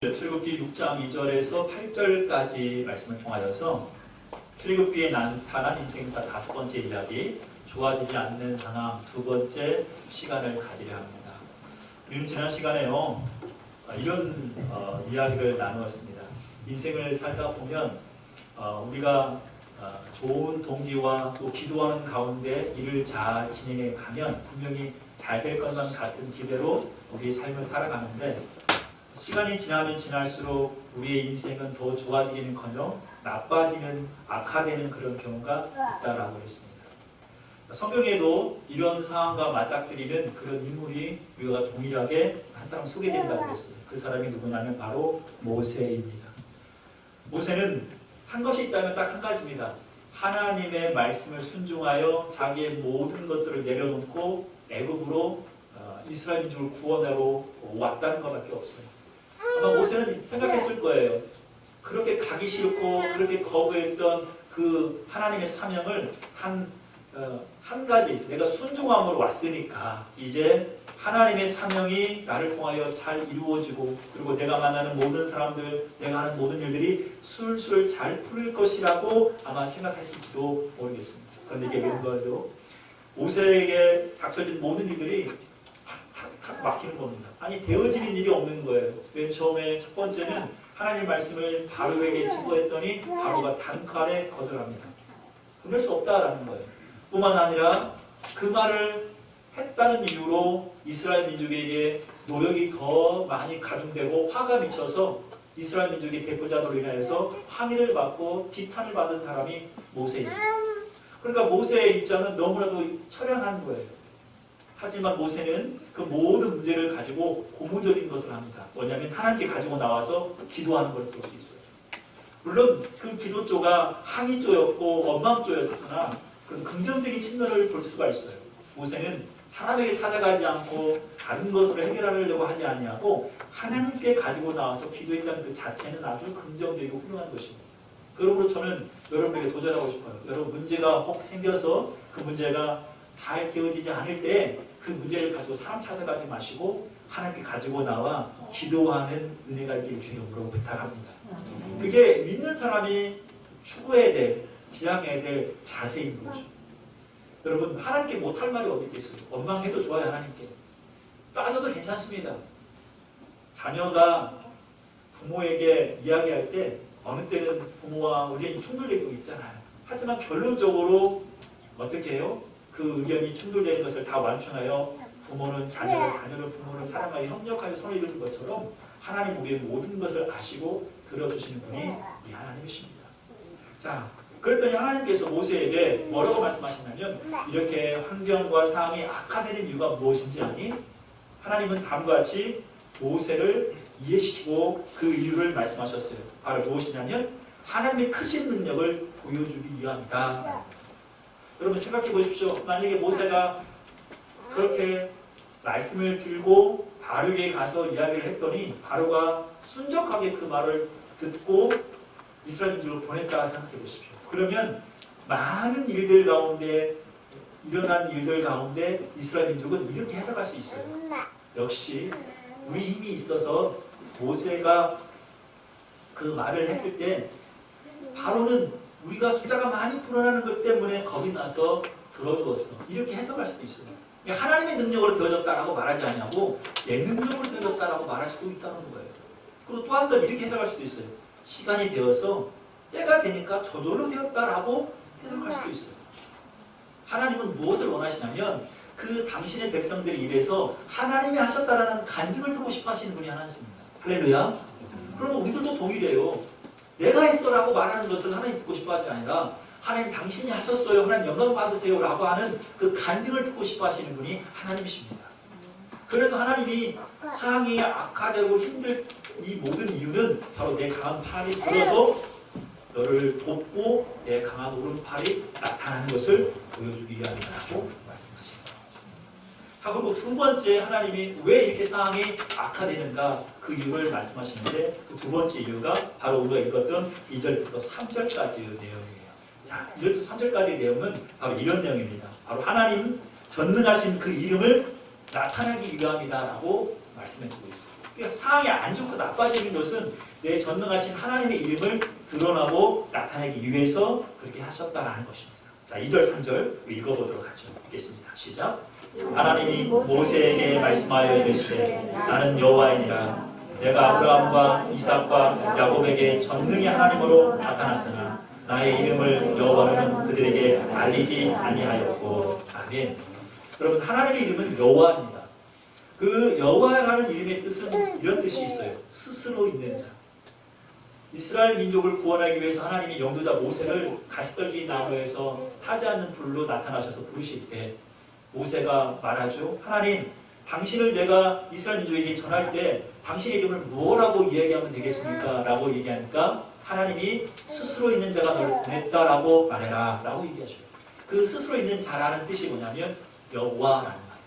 출애굽기 6장 2절에서 8절까지 말씀을 통하여서 출애굽기에 나타난 인생사 5번째 이야기, 좋아지지 않는 상황 2번째 시간을 가지려 합니다. 우리는 지난 시간에요 이런 이야기를 나누었습니다. 인생을 살다 보면 우리가 좋은 동기와 또 기도하는 가운데 일을 잘 진행해 가면 분명히 잘 될 것만 같은 기대로 우리의 삶을 살아가는데, 시간이 지나면 지날수록 우리의 인생은 더 좋아지기는커녕 나빠지는, 악화되는 그런 경우가 있다라고 했습니다. 성경에도 이런 상황과 맞닥뜨리는 그런 인물이 우리가 동일하게 한 사람 소개된다고 했어요. 그 사람이 누구냐면 바로 모세입니다. 모세는 한 것이 있다면 딱 한 가지입니다. 하나님의 말씀을 순종하여 자기의 모든 것들을 내려놓고 애굽으로 이스라엘 민족을 구원하러 왔다는 것밖에 없어요. 아마 모세는 생각했을 거예요. 그렇게 가기 싫고 그렇게 거부했던 그 하나님의 사명을 한 가지, 내가 순종함으로 왔으니까 이제 하나님의 사명이 나를 통하여 잘 이루어지고, 그리고 내가 만나는 모든 사람들, 내가 하는 모든 일들이 술술 잘 풀릴 것이라고 아마 생각했을지도 모르겠습니다. 그런데 이게 웬 거죠? 모세에게 닥쳐진 모든 일들이 탁탁탁 막히는 겁니다. 아니, 되어지는 일이 없는 거예요. 맨 처음에 첫 번째는 하나님 말씀을 바로에게 증거했더니 바로가 단칼에 거절합니다. 그럴 수 없다라는 거예요. 뿐만 아니라 그 말을 했다는 이유로 이스라엘 민족에게 노력이 더 많이 가중되고 화가 미쳐서 이스라엘 민족의 대표자들로 인하여서 항의를 받고 지탄을 받은 사람이 모세입니다. 그러니까 모세의 입장은 너무나도 처량한 거예요. 하지만 모세는 그 모든 문제를 가지고 고무적인 것을 합니다. 뭐냐면 하나님께 가지고 나와서 기도하는 걸 볼 수 있어요. 물론 그 기도조가 항의조였고 원망조였으나 그런 긍정적인 측면을 볼 수가 있어요. 모세는 사람에게 찾아가지 않고 다른 것으로 해결하려고 하지 아니하고 하나님께 가지고 나와서 기도했다는 그 자체는 아주 긍정적이고 훌륭한 것입니다. 그러므로 저는 여러분에게 도전하고 싶어요. 여러분, 문제가 혹 생겨서 그 문제가 잘 되어지지 않을 때 그 문제를 가지고 사람 찾아가지 마시고 하나님께 가지고 나와 기도하는 은혜가 있기를 주님으로 부탁합니다. 그게 믿는 사람이 추구해야 될, 지향해야 될 자세인 거죠. 여러분, 하나님께 못할 말이 어디 있겠어요? 원망해도 좋아요. 하나님께 따져도 괜찮습니다. 자녀가 부모에게 이야기할 때 어느 때는 부모와 의견이 충돌될 거 있잖아요. 하지만 결론적으로 어떻게 해요? 그 의견이 충돌되는 것을 다 완충하여 부모는 자녀를, 자녀는 부모를 사랑하여 협력하여 손을 이루는 것처럼 하나님 우리의 모든 것을 아시고 들어주시는 분이 이 하나님이십니다. 자, 그랬더니 하나님께서 모세에게 뭐라고 말씀하시냐면, 이렇게 환경과 상황이 악화되는 이유가 무엇인지 아니? 하나님은 다음과 같이 모세를 이해시키고 그 이유를 말씀하셨어요. 바로 무엇이냐면 하나님의 크신 능력을 보여주기 위함이다. 여러분 생각해 보십시오. 만약에 모세가 그렇게 말씀을 들고 바로에게 가서 이야기를 했더니 바로가 순적하게 그 말을 듣고 이스라엘 민족을 보냈다 생각해 보십시오. 그러면 많은 일들 가운데, 일어난 일들 가운데 이스라엘 민족은 이렇게 해석할 수 있어요. 역시 우리 힘이 있어서 모세가 그 말을 했을 때 바로는 우리가 숫자가 많이 불어나는 것 때문에 겁이 나서 들어주었어. 이렇게 해석할 수도 있어요. 하나님의 능력으로 되어졌다라고 말하지 않냐고 내 능력으로 되어졌다라고 말할 수도 있다는 거예요. 그리고 또 한 번 이렇게 해석할 수도 있어요. 시간이 되어서 때가 되니까 저절로 되었다라고 해석할 수도 있어요. 하나님은 무엇을 원하시냐면 그 당신의 백성들의 입에서 하나님이 하셨다라는 간증을 듣고 싶어 하시는 분이 하나님입니다. 할렐루야. 그러면 우리들도 동일해요. 내가 했어라고 말하는 것을 하나님 듣고 싶어 하지 아니라 하나님 당신이 하셨어요, 하나님 영광 받으세요 라고 하는 그 간증을 듣고 싶어 하시는 분이 하나님이십니다. 그래서 하나님이 상황이 악화되고 힘들 이 모든 이유는 바로 내 강한 팔이 들어서 너를 돕고 내 강한 오른팔이 나타나는 것을 보여주기 위함이라고 말씀하십니다. 그리고 두 번째, 하나님이 왜 이렇게 상황이 악화되는가 그 이유를 말씀하시는데, 그 두 번째 이유가 바로 우리가 읽었던 2절부터 3절까지의 내용이에요. 자, 2절부터 3절까지의 내용은 바로 이런 내용입니다. 바로 하나님 전능하신 그 이름을 나타내기 위함이다라고 말씀해 주고 있습니다. 상황이 안 좋고 나빠지는 것은 내 전능하신 하나님의 이름을 드러나고 나타내기 위해서 그렇게 하셨다라는 것입니다. 자, 2절, 3절 읽어보도록 하죠. 읽겠습니다. 시작. 하나님이 모세에게 말씀하여 이르시되 나는 여호와이니라. 내가 아브라함과 이삭과 야곱에게 전능의 하나님으로 나타났으나 나의 이름을 여호와로는 그들에게 알리지 아니하였고. 아멘. 여러분, 하나님의 이름은 여호와입니다. 그 여호와라는 이름의 뜻은 이런 뜻이 있어요. 스스로 있는 자. 이스라엘 민족을 구원하기 위해서 하나님이 영도자 모세를 가시떨기 나무에서 타지 않는 불로 나타나셔서 부르실 때 모세가 말하죠. 하나님, 당신을 내가 이스라엘 민족에게 전할 때 당신의 이름을 뭐라고 이야기하면 되겠습니까? 라고 얘기하니까 하나님이 스스로 있는 자가 너를 보냈다라고 말해라 라고 얘기하셔요. 그 스스로 있는 자라는 뜻이 뭐냐면 여호와라는 말이에요.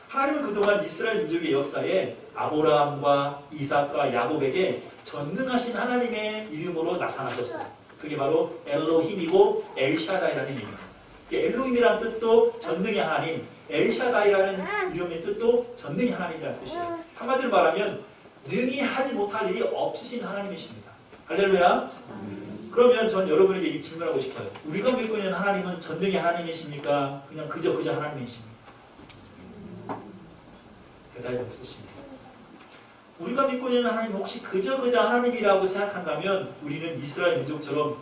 하나님은 그동안 이스라엘 민족의 역사에 아브라함과 이삭과 야곱에게 전능하신 하나님의 이름으로 나타나셨어요. 그게 바로 엘로힘이고 엘샤다이라는 이름입니다. 엘로힘이라는 뜻도 전능의 하나님, 엘샤다이라는 이름의 뜻도 전능의 하나님이라는 뜻이에요. 한마디로 말하면 능히 하지 못할 일이 없으신 하나님이십니다. 할렐루야. 그러면 전 여러분에게 질문하고 싶어요. 우리가 믿고 있는 하나님은 전능의 하나님이십니까? 그냥 그저 하나님이십니까? 대답이 없으십니다. 우리가 믿고 있는 하나님 혹시 그저 하나님이라고 생각한다면 우리는 이스라엘 민족처럼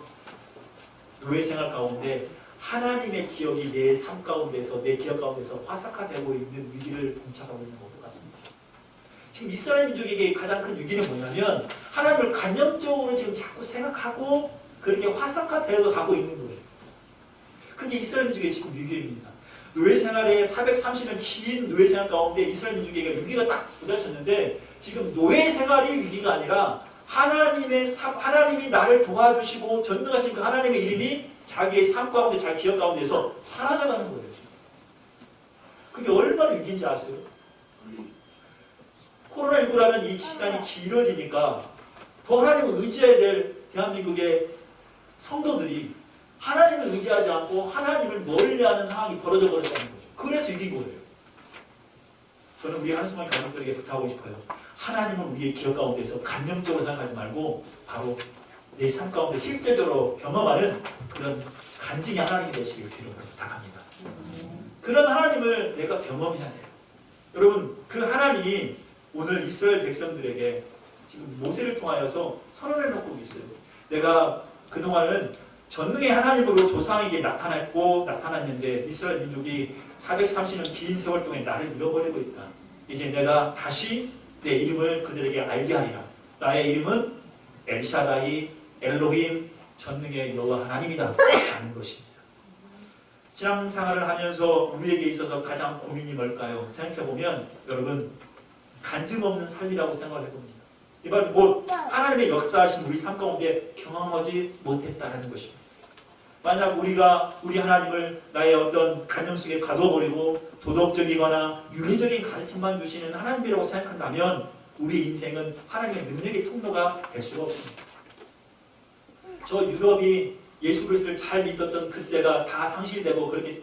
노예 생활 가운데 하나님의 기억이 내 삶 가운데서, 내 기억 가운데서 화삭화되고 있는 위기를 봉착하고 있는 것 같습니다. 지금 이스라엘 민족에게 가장 큰 위기는 뭐냐면 하나님을 관념적으로 지금 자꾸 생각하고 그렇게 화삭화되어 가고 있는 거예요. 그게 이스라엘 민족의 지금 위기입니다. 노예 생활에 430년 긴 노예 생활 가운데 이스라엘 민족에게 위기가 딱 부딪혔는데 지금 노예 생활이 위기가 아니라 하나님이 나를 도와주시고 전능하신 그 하나님의 이름이 자기의 삶 가운데, 자기 기억 가운데서 사라져가는 거예요. 그게 얼마나 위기인지 아세요? 코로나19라는 이 시간이 길어지니까 더 하나님을 의지해야 될 대한민국의 성도들이 하나님을 의지하지 않고 하나님을 멀리하는 상황이 벌어져 버렸다는 거죠. 그래서 위기인 거예요. 저는 우리 한수만 가족들에게 부탁하고 싶어요. 하나님은 우리의 기억 가운데서 감정적으로 생각하지 말고 바로 내 삶 가운데 실제적으로 경험하는 그런 간증의 하나님이 되시길 주님으로 부탁합니다. 그런 하나님을 내가 경험해야 돼요. 여러분, 그 하나님이 오늘 이스라엘 백성들에게 지금 모세를 통하여서 선언해 놓고 있어요. 내가 그동안은 전능의 하나님으로 조상에게 나타났는데 이스라엘 민족이 430년 긴 세월 동안 나를 잃어버리고 있다. 이제 내가 다시 내 이름을 그들에게 알게 하리라. 나의 이름은 엘샤다이, 엘로힘, 전능의 여호와 하나님이다 라는 것입니다. 신앙생활을 하면서 우리에게 있어서 가장 고민이 뭘까요? 생각해보면 여러분, 간증 없는 삶이라고 생각을 해봅니다. 이번 하나님의 역사하신 우리 삶 가운데 경험하지 못했다는 것입니다. 만약 우리가 우리 하나님을 나의 어떤 관념 속에 가둬버리고 도덕적이거나 윤리적인 가르침만 주시는 하나님이라고 생각한다면 우리 인생은 하나님의 능력의 통로가 될 수가 없습니다. 저 유럽이 예수 그리스도를 잘 믿었던 그때가 다 상실되고 그렇게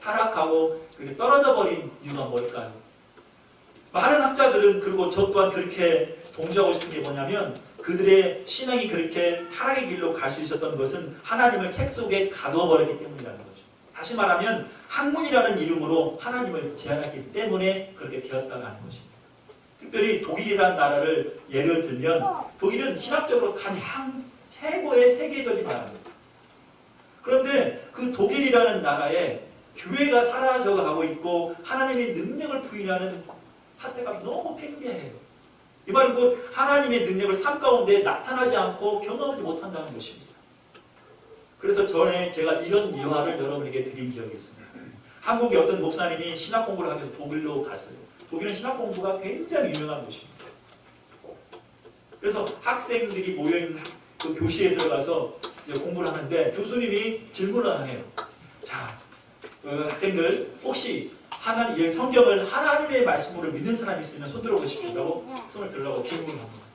타락하고 그렇게 떨어져 버린 이유가 뭘까요? 많은 학자들은, 그리고 저 또한 그렇게 동조하고 싶은 게 뭐냐면 그들의 신앙이 그렇게 타락의 길로 갈 수 있었던 것은 하나님을 책 속에 가두어버렸기 때문이라는 거죠. 다시 말하면 학문이라는 이름으로 하나님을 제한했기 때문에 그렇게 되었다는 것입니다. 특별히 독일이라는 나라를 예를 들면 독일은 신학적으로 가장 최고의 세계적인 나라입니다. 그런데 그 독일이라는 나라에 교회가 사라져 가고 있고 하나님의 능력을 부인하는 사태가 너무 팽배해요. 이 말은 그 하나님의 능력을 삶 가운데 나타나지 않고 경험하지 못한다는 것입니다. 그래서 전에 제가 이런 이화를 여러분에게 드린 기억이 있습니다. 한국의 어떤 목사님이 신학 공부를 하기 위해서 독일로 갔어요. 독일은 신학 공부가 굉장히 유명한 곳입니다. 그래서 학생들이 모여있는 그 교실에 들어가서 이제 공부를 하는데 교수님이 질문을 해요. 자, 학생들 혹시 하나님, 성경을 하나님의 말씀으로 믿는 사람이 있으면 손 들어보십시오. 손을 들라고 질문을 합니다.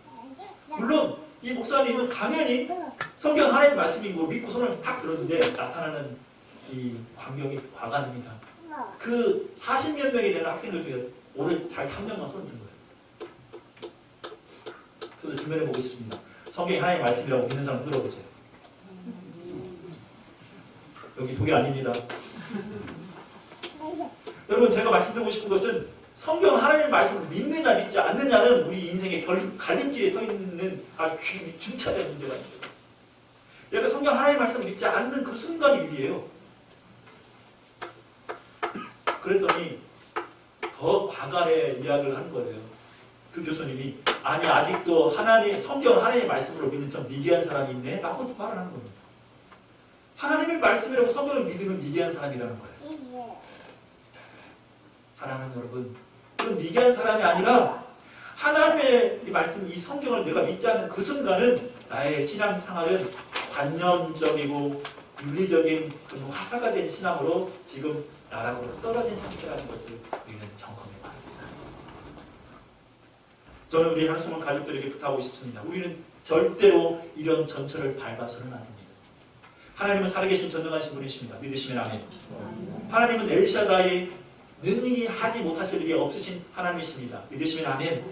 물론 이 목사님은 당연히 성경 하나님의 말씀인 걸 믿고 손을 탁 들었는데 나타나는 이 광경이 과간입니다. 그 40몇 명이 되는 학생들 중에 오늘 자기 한 명만 손을 든 거예요. 저도 증명해 보고 싶습니다. 성경이 하나님의 말씀이라고 믿는 사람 들어보세요. 여기 독일 아닙니다. 여러분, 제가 말씀드리고 싶은 것은 성경 하나님의 말씀을 믿느냐 믿지 않느냐는 우리 인생의 갈림길에 서 있는 아주 중차대한 문제가 있습니다. 내가 성경 하나님의 말씀을 믿지 않는 그 순간이 위기예요. 그랬더니 더 과감하게 이야기를 하는 거예요. 그 교수님이 아니 아직도 성경 하나님의 말씀으로 믿는 좀 미개한 사람이 있네? 라고 말을 하는 겁니다. 하나님의 말씀이라고 성경을 믿으면 미개한 사람이라는 거예요. 사랑하는 여러분, 그건 미개한 사람이 아니라 하나님의 이 말씀, 이 성경을 내가 믿지 않는 그 순간은 나의 신앙생활은 관념적이고 윤리적인 화사가 된 신앙으로 지금 나락으로 떨어진 상태라는 것을 우리는 점검해 봐야 합니다. 저는 우리 한숨을 가족들에게 부탁하고 싶습니다. 우리는 절대로 이런 전철을 밟아서는 안 됩니다. 하나님은 살아계신 전능하신 분이십니다. 믿으시면 아멘. 하나님은 엘샤다이 능히 하지 못하실 일이 없으신 하나님이십니다. 믿으시면 아멘.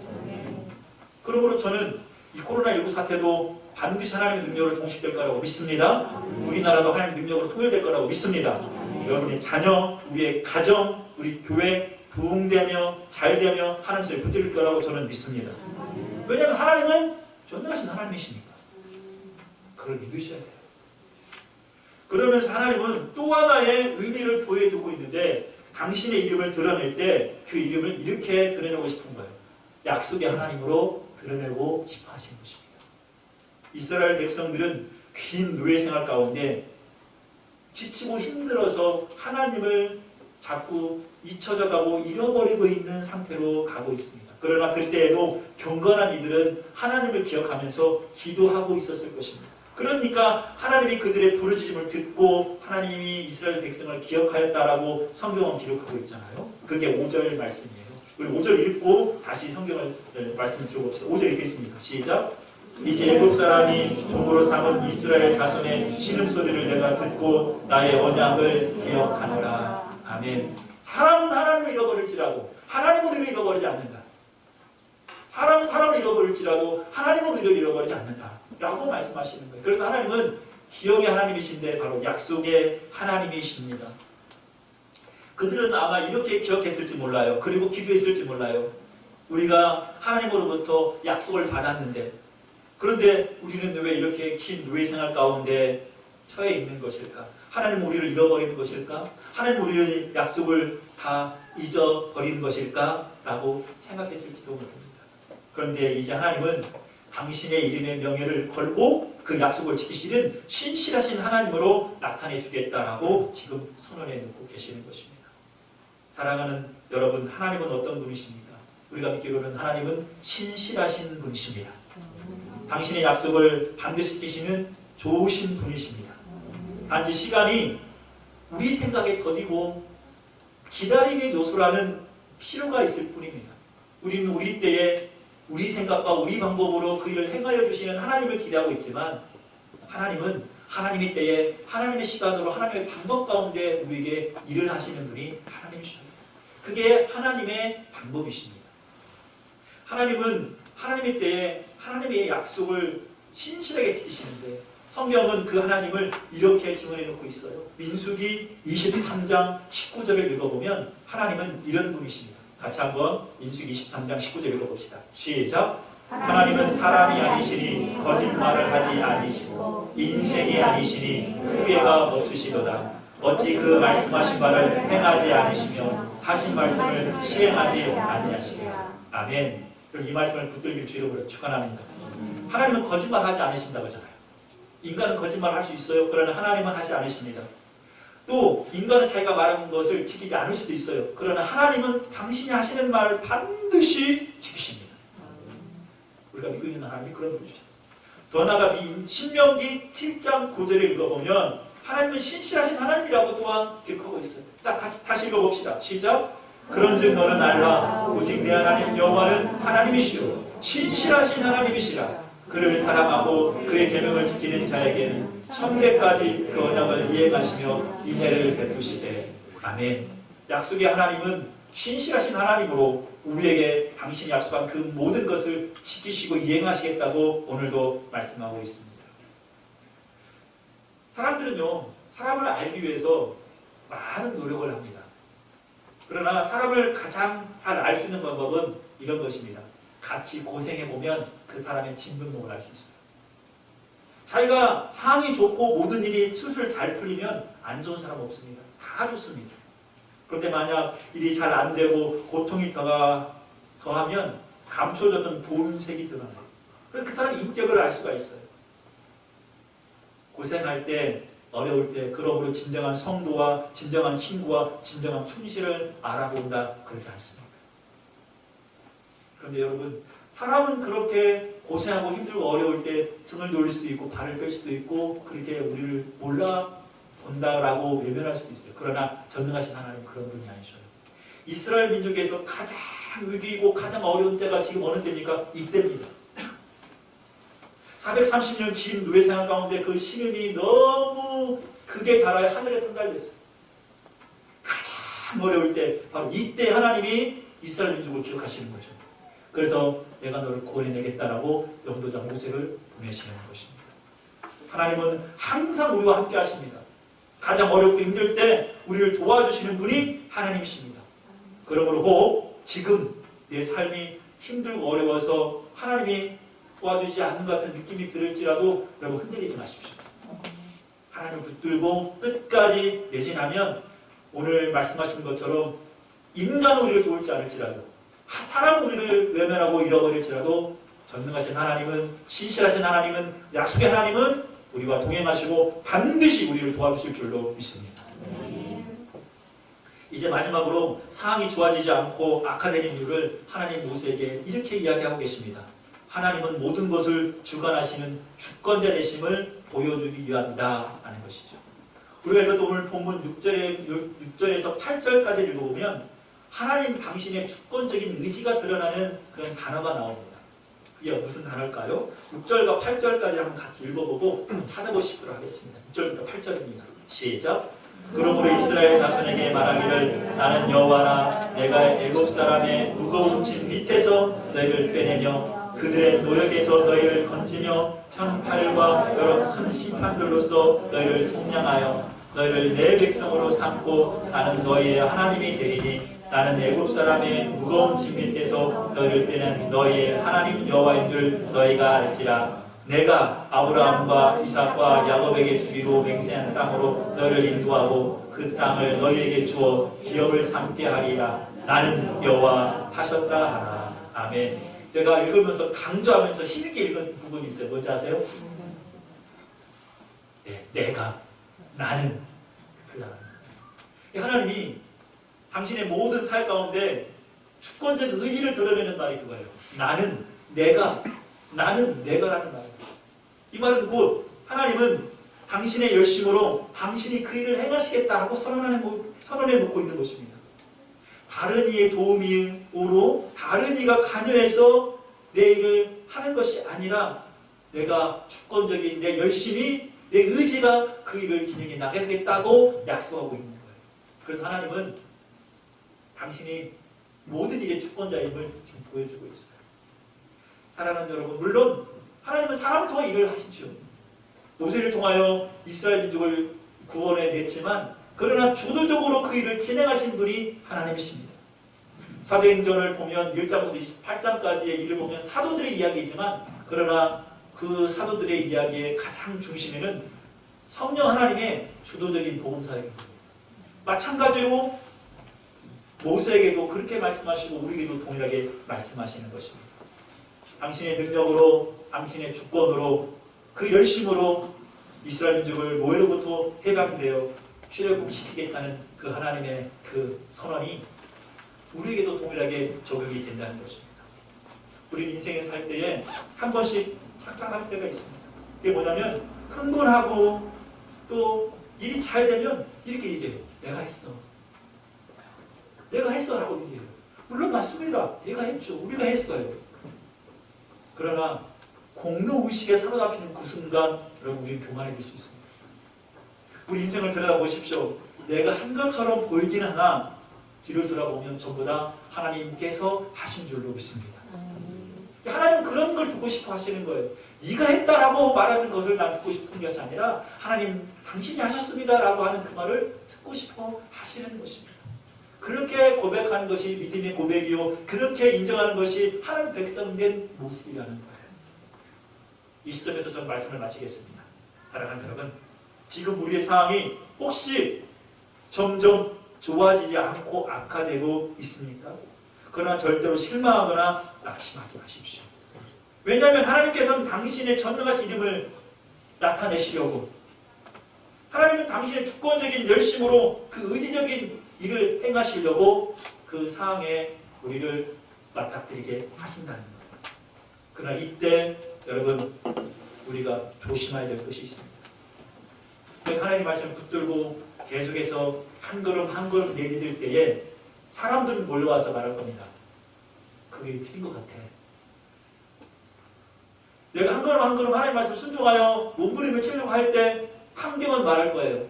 그러므로 저는 이 코로나19 사태도 반드시 하나님의 능력으로 종식될 거라고 믿습니다. 우리나라도 하나님의 능력으로 통일될 거라고 믿습니다. 여러분의 자녀, 우리의 가정, 우리 교회 부흥되며 잘되며 하나님 손에 붙들 거라고 저는 믿습니다. 왜냐하면 하나님은 전능하신 하나님이시니까. 그걸 믿으셔야 돼요. 그러면서 하나님은 또 하나의 의미를 보여주고 있는데 당신의 이름을 드러낼 때 그 이름을 이렇게 드러내고 싶은 거예요. 약속의 하나님으로 드러내고 싶어 하시는 것입니다. 이스라엘 백성들은 긴 노예 생활 가운데 지치고 힘들어서 하나님을 자꾸 잊혀져 가고 잃어버리고 있는 상태로 가고 있습니다. 그러나 그때에도 경건한 이들은 하나님을 기억하면서 기도하고 있었을 것입니다. 그러니까 하나님이 그들의 부르짖음을 듣고 하나님이 이스라엘 백성을 기억하였다라고 성경은 기록하고 있잖아요. 그게 5절 말씀이에요. 우리 5절 읽고 다시 성경을 말씀 들어봅시다. 5절 읽겠습니다. 시작. 이제 일곱 사람이 종으로 삼은 이스라엘 자손의 신음소리를 내가 듣고 나의 언약을 기억하노라. 아멘. 사람은 하나님을 잃어버릴지라도 하나님은 우리를 잃어버리지 않는다. 사람은 사람을 잃어버릴지라도 하나님은 우리를 잃어버리지 않는다 라고 말씀하시는 거예요. 그래서 하나님은 기억의 하나님이신데 바로 약속의 하나님이십니다. 그들은 아마 이렇게 기억했을지 몰라요. 그리고 기도했을지 몰라요. 우리가 하나님으로부터 약속을 받았는데 그런데 우리는 왜 이렇게 긴 노예 생활 가운데 처해 있는 것일까? 하나님은 우리를 잃어버리는 것일까? 하나님은 우리의 약속을 다 잊어버리는 것일까? 라고 생각했을지도 모릅니다. 그런데 이제 하나님은 당신의 이름의 명예를 걸고 그 약속을 지키시는 신실하신 하나님으로 나타내 주겠다라고 지금 선언해 놓고 계시는 것입니다. 사랑하는 여러분, 하나님은 어떤 분이십니까? 우리가 믿기로는 하나님은 신실하신 분이십니다. 당신의 약속을 반드시 지키시는 좋으신 분이십니다. 단지 시간이 우리 생각에 더디고 기다림의 요소라는 필요가 있을 뿐입니다. 우리는 우리 때에 우리 생각과 우리 방법으로 그 일을 행하여 주시는 하나님을 기대하고 있지만 하나님은 하나님의 때에 하나님의 시간으로 하나님의 방법 가운데 우리에게 일을 하시는 분이 하나님이십니다. 그게 하나님의 방법이십니다. 하나님은 하나님의 때에 하나님의 약속을 신실하게 지키시는데 성경은 그 하나님을 이렇게 증언해 놓고 있어요. 민수기 23장 19절을 읽어보면 하나님은 이런 분이십니다. 같이 한번 민수기 23장 19절 읽어봅시다. 시작. 하나님은 사람이 아니시니 거짓말을 하지 아니시고 인생이 아니시니 후회가 없으시도다. 어찌 그 말씀하신 바를 행하지 않으시며 하신 말씀을 시행하지 아니하시랴. 아멘. 그럼 이 말씀을 붙들길 주로 축원합니다. 하나님은 거짓말하지 않으신다고 하잖아요. 인간은 거짓말을 할 수 있어요. 그러나 하나님은 하지 않으십니다. 또 인간은 자기가 말한 것을 지키지 않을 수도 있어요. 그러나 하나님은 당신이 하시는 말을 반드시 지키십니다. 우리가 믿고 있는 하나님이 그런 분이죠. 더 나아가 신명기 7장 9절을 읽어보면 하나님은 신실하신 하나님이라고 또한 기록하고 있어요. 자, 다시 읽어봅시다. 시작. 그런즉 너는 알라 오직 내 하나님 여호와는 하나님이시오 신실하신 하나님이시라. 그를 사랑하고 그의 계명을 지키는 자에게는 천대까지 그 언약을 이행하시며 인애를 베푸시되. 아멘. 약속의 하나님은 신실하신 하나님으로 우리에게 당신이 약속한 그 모든 것을 지키시고 이행하시겠다고 오늘도 말씀하고 있습니다. 사람들은요, 사람을 알기 위해서 많은 노력을 합니다. 그러나 사람을 가장 잘 알 수 있는 방법은 이런 것입니다. 같이 고생해보면 그 사람의 진면목을 알 수 있어요. 자기가 상황이 좋고 모든 일이 술술 잘 풀리면 안 좋은 사람 없습니다. 다 좋습니다. 그런데 만약 일이 잘 안 되고 고통이 더하면 감춰졌던 본색이 드러나요. 그래서 그 사람의 인격을 알 수가 있어요. 고생할 때, 어려울 때, 그러므로 진정한 성도와 진정한 친구와 진정한 충실을 알아본다 그러지 않습니까? 그런데 여러분, 사람은 그렇게 고생하고 힘들고 어려울 때 등을 돌릴 수도 있고 발을 뺄 수도 있고 그렇게 우리를 몰라본다라고 외면할 수도 있어요. 그러나 전능하신 하나님은 그런 분이 아니셔요. 이스라엘 민족에서 가장 위기이고 가장 어려운 때가 지금 어느 때입니까? 이때입니다. 430년 긴 노예 생활 가운데 그 신음이 너무 극에 달하여 하늘에 상달됐어요. 가장 어려울 때 바로 이때 하나님이 이스라엘 민족을 기억하시는 거죠. 그래서 내가 너를 구원해내겠다라고 영도자 모세를 보내시는 것입니다. 하나님은 항상 우리와 함께 하십니다. 가장 어렵고 힘들 때 우리를 도와주시는 분이 하나님이십니다. 그러므로 혹 지금 내 삶이 힘들고 어려워서 하나님이 도와주지 않는 것 같은 느낌이 들을지라도 여러분 흔들리지 마십시오. 하나님을 붙들고 끝까지 매진하면 오늘 말씀하신 것처럼 인간은 우리를 도울지 않을지라도 사람은 우리를 외면하고 잃어버릴지라도 전능하신 하나님은, 신실하신 하나님은, 약속의 하나님은 우리와 동행하시고 반드시 우리를 도와주실 줄로 믿습니다. 이제 마지막으로 상황이 좋아지지 않고 악화되는 이유를 하나님 모세에게 이렇게 이야기하고 계십니다. 하나님은 모든 것을 주관하시는 주권자 되심을 보여주기 위함이다 하는 것이죠. 우리가 읽어도 오늘 본문 6절에서 8절까지 읽어보면 하나님 당신의 주권적인 의지가 드러나는 그런 단어가 나옵니다. 그게 무슨 단어일까요? 6절과 8절까지 한번 같이 읽어보고 찾아보시도록 하겠습니다. 6절부터 8절입니다. 시작! 그러므로 이스라엘 자손에게 말하기를 나는 여호와라 내가 애굽 사람의 무거운 짐 밑에서 너희를 빼내며 그들의 노역에서 너희를 건지며 편팔과 여러 큰 심판들로서 너희를 속량하여 너희를 내 백성으로 삼고 나는 너희의 하나님이 되리니 나는 애굽 사람의 무거운 짐 밑에서 너희를 빼낸 너희의 하나님 여호와인 줄 너희가 알지라. 내가 아브라함과 이삭과 야곱에게 주기로 맹세한 땅으로 너희를 인도하고 그 땅을 너희에게 주어 기업을 삼게 하리라. 나는 여호와 하셨다 하라. 아멘. 내가 읽으면서 강조하면서 힘있게 읽은 부분이 있어요. 뭔지 아세요? 네, 내가, 나는 그 하나님이 당신의 모든 사역 가운데 주권적 의지를 드러내는 말이 그거예요. 나는, 내가, 나는 내가라는 말이에요. 이 말은 곧 하나님은 당신의 열심으로 당신이 그 일을 행하시겠다 하고 선언해 놓고 있는 것입니다. 다른 이의 도움으로 다른 이가 관여해서 내 일을 하는 것이 아니라 내가 주권적인 내 열심이 내 의지가 그 일을 진행해 나가겠다고 약속하고 있는 거예요. 그래서 하나님은 당신이 모든 일의 주권자임을 지금 보여주고 있어요. 사랑하는 여러분, 물론 하나님은 사람을 통해 일을 하시죠. 모세를 통하여 이스라엘 민족을 구원해냈지만 그러나 주도적으로 그 일을 진행하신 분이 하나님이십니다. 사도행전을 보면 1장부터 28장까지의 일을 보면 사도들의 이야기이지만 그러나 그 사도들의 이야기의 가장 중심에는 성령 하나님의 주도적인 복음 사역입니다. 마찬가지로 모세에게도 그렇게 말씀하시고 우리에게도 동일하게 말씀하시는 것입니다. 당신의 능력으로, 당신의 주권으로, 그 열심으로 이스라엘 민족을 노예로부터 해방되어 출애굽시키겠다는 그 하나님의 그 선언이 우리에게도 동일하게 적용이 된다는 것입니다. 우리는 인생에 살 때에 한 번씩 착각할 때가 있습니다. 그게 뭐냐면 흥분하고 또 일이 잘 되면 이렇게 얘기해요. 내가 했어. 내가 했어 라고 얘기해요. 물론 맞습니다. 내가 했죠. 우리가 했어요. 그러나 공로의식에 사로잡히는 그 순간 여러분 우리는 교만해질 수 있습니다. 우리 인생을 들여다보십시오. 내가 한 것처럼 보이긴 하나 뒤를 돌아보면 전부 다 하나님께서 하신 줄로 믿습니다. 하나님은 그런 걸 듣고 싶어 하시는 거예요. 네가 했다라고 말하는 것을 난 듣고 싶은 것이 아니라 하나님 당신이 하셨습니다라고 하는 그 말을 듣고 싶어 하시는 것입니다. 그렇게 고백하는 것이 믿음의 고백이요, 그렇게 인정하는 것이 하나님 백성된 모습이라는 거예요. 이 시점에서 저는 말씀을 마치겠습니다. 사랑하는 여러분, 지금 우리의 상황이 혹시 점점 좋아지지 않고 악화되고 있습니까? 그러나 절대로 실망하거나 낙심하지 마십시오. 왜냐하면 하나님께서는 당신의 전능하신 이름을 나타내시려고, 하나님은 당신의 주권적인 열심으로 그 의지적인 일을 행하시려고 그 상황에 우리를 맞닥뜨리게 하신다는 거예요. 그러나 이때 여러분, 우리가 조심해야 될 것이 있습니다. 하나님 말씀을 붙들고 계속해서 한 걸음 한 걸음 내디딜 때에 사람들은 몰려와서 말할 겁니다. 그게 틀린 것 같아. 내가 한 걸음 한 걸음 하나님 말씀 순종하여 몸부림을 치려고 할 때 함경은 말할 거예요.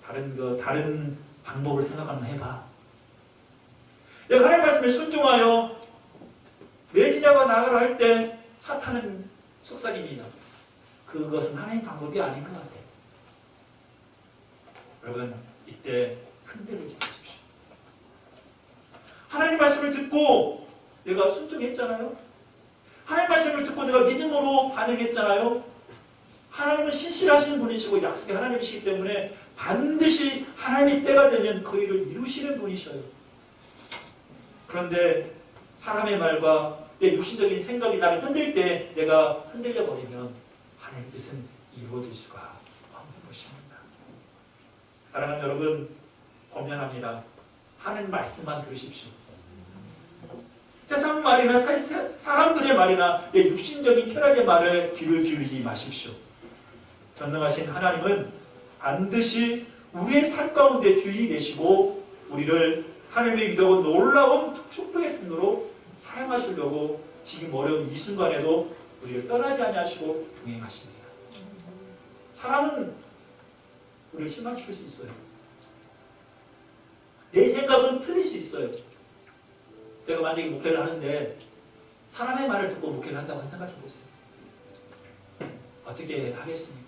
다른 방법을 생각 한번 해봐. 내가 하나님 말씀에 순종하여 매진야와 나가라 할 때 사탄은 속삭입니다. 그것은 하나님 방법이 아닌 것 같아. 여러분, 이때 흔들리지 마십시오. 하나님 말씀을 듣고 내가 순종했잖아요. 하나님 말씀을 듣고 내가 믿음으로 반응했잖아요. 하나님은 신실하신 분이시고 약속의 하나님이시기 때문에 반드시 하나님의 때가 되면 그 일을 이루시는 분이셔요. 그런데 사람의 말과 내 육신적인 생각이 나를 흔들 때 내가 흔들려 버리면 하나님의 뜻은 이루어질 수가 없는 것입니다. 사랑하는 여러분, 권면합니다. 하나님 말씀만 들으십시오. 세상 말이나 사람들의 말이나 내 육신적인 쾌락의 말에 귀를 기울이지 마십시오. 전능하신 하나님은 반드시 우리의 삶 가운데 주의 내시고 우리를 하나님의 위대하고 놀라운 축복의 통로로 사용하시려고 지금 어려운 이 순간에도 우리를 떠나지 아니하시고 동행하십니다. 사람은 우리를 실망시킬 수 있어요. 내 생각은 틀릴 수 있어요. 제가 만약에 목회를 하는데 사람의 말을 듣고 목회를 한다고 생각해 보세요. 어떻게 하겠습니까?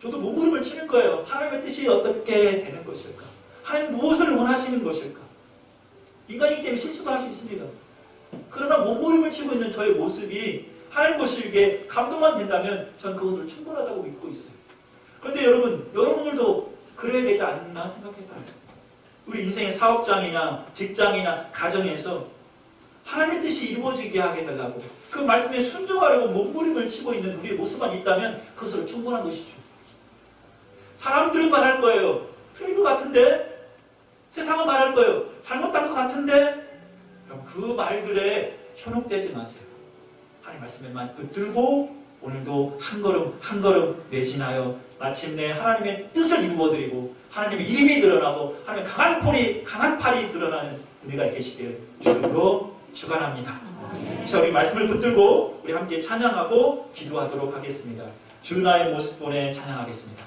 저도 몸부림을 치는 거예요. 하나님의 뜻이 어떻게 되는 것일까? 하나님 무엇을 원하시는 것일까? 인간이기 때문에 실수도 할 수 있습니다. 그러나 몸부림을 치고 있는 저의 모습이 하나님 것에게 감동만 된다면 전 그것을 충분하다고 믿고 있어요. 그런데 여러분들도 그래야 되지 않나 생각해봐요. 우리 인생의 사업장이나 직장이나 가정에서 하나님의 뜻이 이루어지게 하게 해달라고 그 말씀에 순종하려고 몸부림을 치고 있는 우리의 모습만 있다면 그것으로 충분한 것이죠. 사람들은 말할 거예요. 틀린 것 같은데? 세상은 말할 거예요. 잘못한 것 같은데? 그럼 그 말들에 현혹되지 마세요. 하나님 말씀에만 붙들고 오늘도 한 걸음 한 걸음 매진하여 마침내 하나님의 뜻을 이루어드리고 하나님의 이름이 드러나고 하나님의 강한 팔이 드러나는 은혜가 계시길 주님으로 축원합니다. 자, 우리 말씀을 붙들고 우리 함께 찬양하고 기도하도록 하겠습니다. 주 나의 모습 보내 찬양하겠습니다.